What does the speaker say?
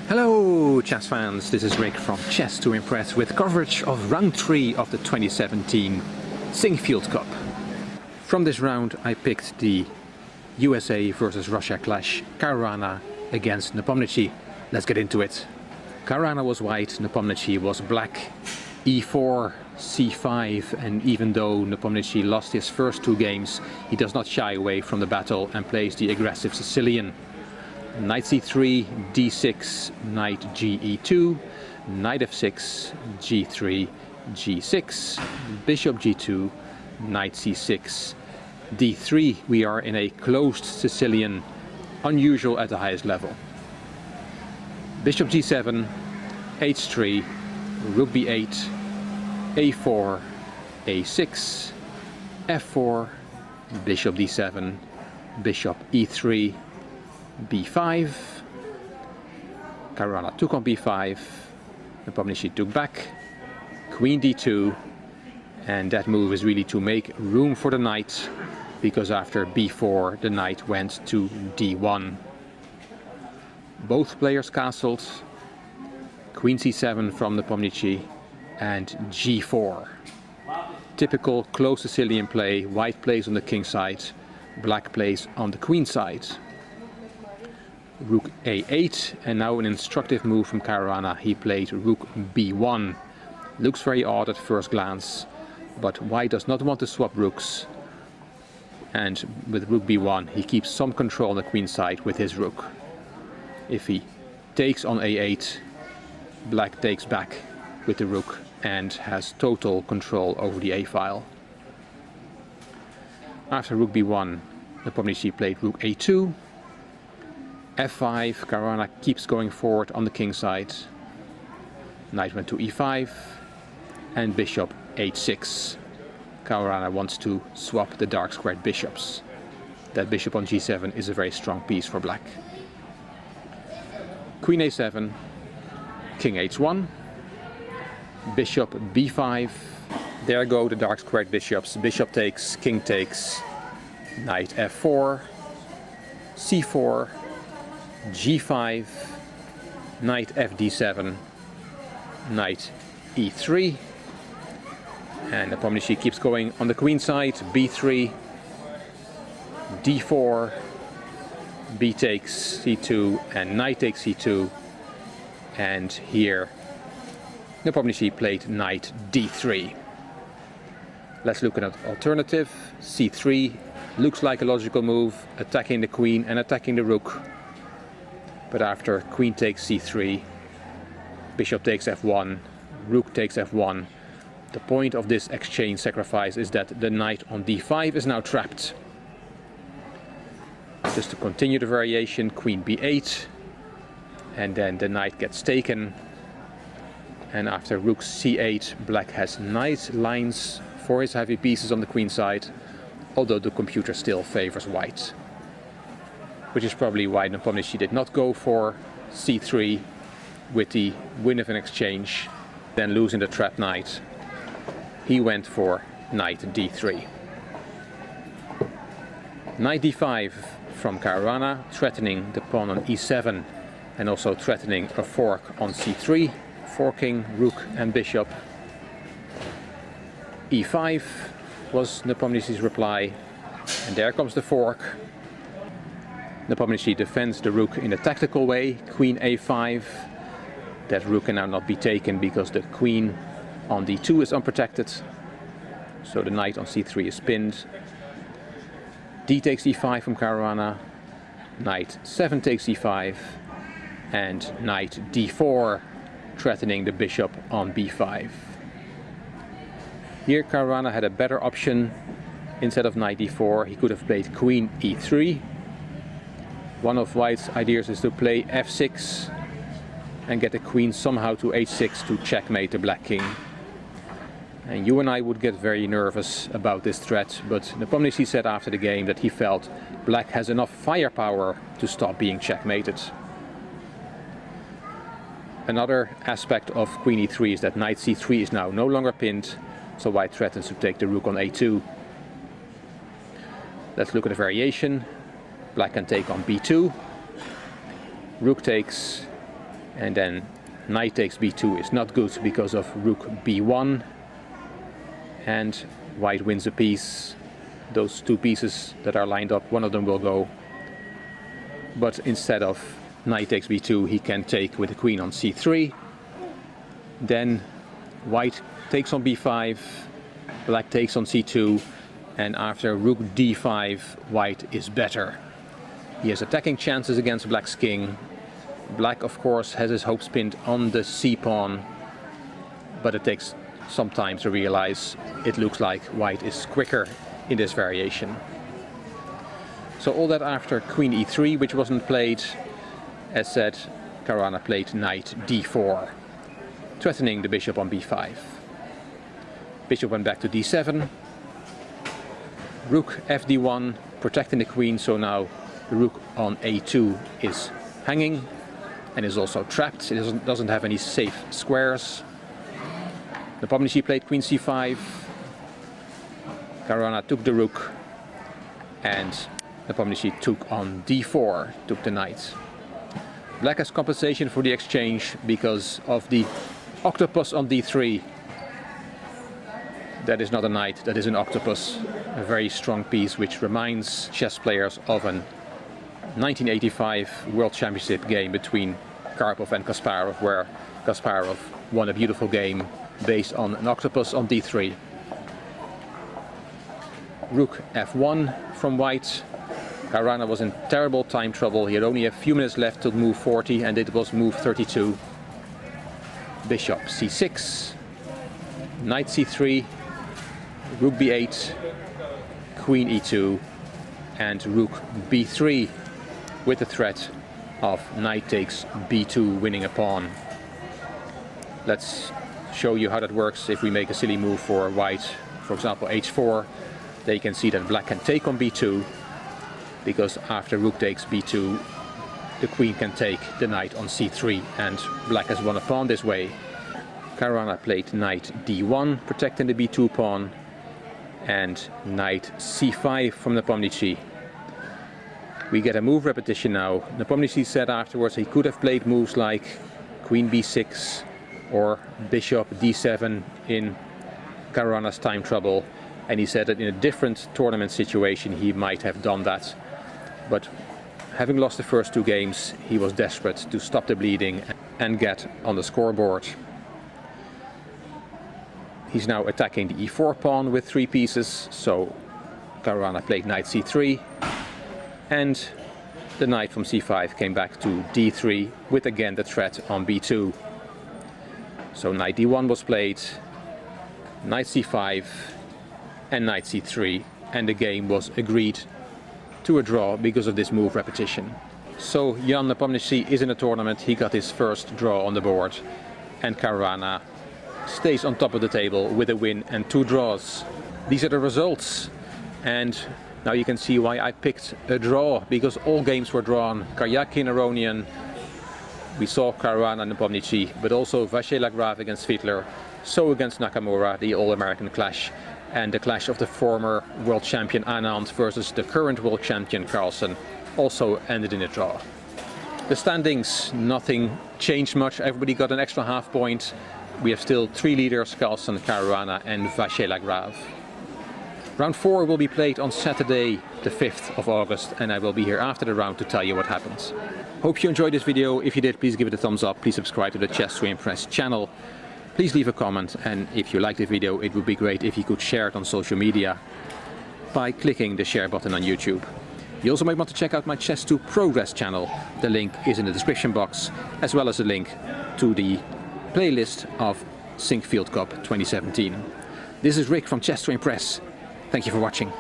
Hello chess fans, this is Rick from Chess to Impress with coverage of round 3 of the 2017 Sinquefield Cup. From this round I picked the USA versus Russia clash, Caruana against Nepomniachtchi. Let's get into it. Caruana was white, Nepomniachtchi was black. E4, C5, and even though Nepomniachtchi lost his first 2 games, he does not shy away from the battle and plays the aggressive Sicilian. Knight c3, d6, knight ge2, knight f6, g3, g6, bishop g2, knight c6, d3. We are in a closed Sicilian, unusual at the highest level. Bishop g7, h3, rook b8, a4, a6, f4, bishop d7, bishop e3, b5, Caruana took on b5, Nepomniachtchi took back, queen d2, and that move is really to make room for the knight, because after b4 the knight went to d1. Both players castled, queen c7 from Nepomniachtchi and g4. Typical close Sicilian play, white plays on the king side, black plays on the queen side. Rook a8, and now an instructive move from Caruana. He played rook b1. Looks very odd at first glance, but white does not want to swap rooks, and with rook b1 he keeps some control on the queen side with his rook. If he takes on a8, black takes back with the rook and has total control over the a file. After rook b1, Nepomniachtchi played rook a2, f5, Caruana keeps going forward on the king side. Knight went to e5 and bishop h6. Caruana wants to swap the dark squared bishops. That bishop on g7 is a very strong piece for black. Queen a7, king h1, bishop b5. There go the dark squared bishops. Bishop takes, king takes, knight f4, c4, g5, knight fd7, knight e3, and Nepomniachtchi keeps going on the queen side. b3, d4, b takes c2, and knight takes c2, and here Nepomniachtchi played knight d3. Let's look at an alternative. c3 looks like a logical move, attacking the queen and attacking the rook. But after queen takes c3, bishop takes f1, rook takes f1, the point of this exchange sacrifice is that the knight on d5 is now trapped. Just to continue the variation, queen b8, and then the knight gets taken. And after rook c8, black has nice lines for his heavy pieces on the queen side, although the computer still favors white. Which is probably why Nepomniachtchi did not go for c3 with the win of an exchange, then losing the trapped knight. He went for knight d3. Knight d5 from Caruana, threatening the pawn on e7 and also threatening a fork on c3, forking rook and bishop. e5 was Nepomniachtchi's reply, and there comes the fork. Nepomniachtchi defends the rook in a tactical way, queen a5. That rook can now not be taken because the queen on d2 is unprotected, so the knight on c3 is pinned. d takes e5 from Caruana, knight 7 takes e5, and knight d4, threatening the bishop on b5. Here Caruana had a better option. Instead of knight d4, he could have played queen e3. One of white's ideas is to play f6 and get the queen somehow to h6 to checkmate the black king. And you and I would get very nervous about this threat, but Nepomniachtchi said after the game that he felt black has enough firepower to stop being checkmated. Another aspect of queen e3 is that knight c3 is now no longer pinned, so white threatens to take the rook on a2. Let's look at a variation. Black can take on b2, rook takes, And then knight takes b2 is not good because of rook b1, and white wins a piece. Those two pieces that are lined up, one of them will go, but instead of knight takes b2 he can take with the queen on c3. Then white takes on b5, black takes on c2, and after rook d5 white is better. He has attacking chances against black's king. Black of course has his hopes pinned on the c-pawn, but it takes some time to realize it looks like white is quicker in this variation. So all that after queen e3, which wasn't played. As said, Caruana played knight d4, threatening the bishop on b5. Bishop went back to d7. Rook fd1, protecting the queen, so now the rook on a2 is hanging and is also trapped. It doesn't have any safe squares. Nepomniachtchi played queen c5. Caruana took the rook, and Nepomniachtchi took on d4, took the knight. Black has compensation for the exchange because of the octopus on d3. That is not a knight, that is an octopus. A very strong piece which reminds chess players of an 1985 World Championship game between Karpov and Kasparov, where Kasparov won a beautiful game based on an octopus on d3. Rook f1 from white. Caruana was in terrible time trouble. He had only a few minutes left to move 40, and it was move 32. Bishop c6, knight c3, rook b8, queen e2, and rook b3, with the threat of knight takes b2, winning a pawn. Let's show you how that works. If we make a silly move for white, for example h4, then you can see that black can take on b2, because after rook takes b2 the queen can take the knight on c3, and black has won a pawn this way. Caruana played knight d1, protecting the b2 pawn, and knight c5 from Nepomniachtchi. We get a move repetition now. Nepomniachtchi said afterwards he could have played moves like queen b6 or bishop d7 in Caruana's time trouble, and he said that in a different tournament situation he might have done that. But having lost the first two games, he was desperate to stop the bleeding and get on the scoreboard. He's now attacking the e4 pawn with 3 pieces, so Caruana played knight c3, and the knight from c5 came back to d3 with again the threat on b2. So knight d1 was played, knight c5 and knight c3, and the game was agreed to a draw because of this move repetition. So Ian Nepomniachtchi is in the tournament. He got his first draw on the board, and Caruana stays on top of the table with a win and 2 draws. These are the results, and now you can see why I picked a draw, because all games were drawn. Karjakin, Aronian, we saw Caruana and Nepomniachtchi, but also Vachier-Lagrave against Fiedler, So against Nakamura, the All-American clash, and the clash of the former world champion Anand versus the current world champion Carlsen also ended in a draw. The standings, nothing changed much. Everybody got an extra half point. We have still 3 leaders, Carlsen, Caruana and Vachier-Lagrave. Round 4 will be played on Saturday the 5th of August, and I will be here after the round to tell you what happens. Hope you enjoyed this video. If you did, please give it a thumbs up. Please subscribe to the Chess to Impress channel. Please leave a comment, and if you like the video, it would be great if you could share it on social media by clicking the share button on YouTube. You also might want to check out my Chess to Progress channel. The link is in the description box, as well as a link to the playlist of Sinquefield Cup 2017. This is Rick from Chess to Impress. Thank you for watching.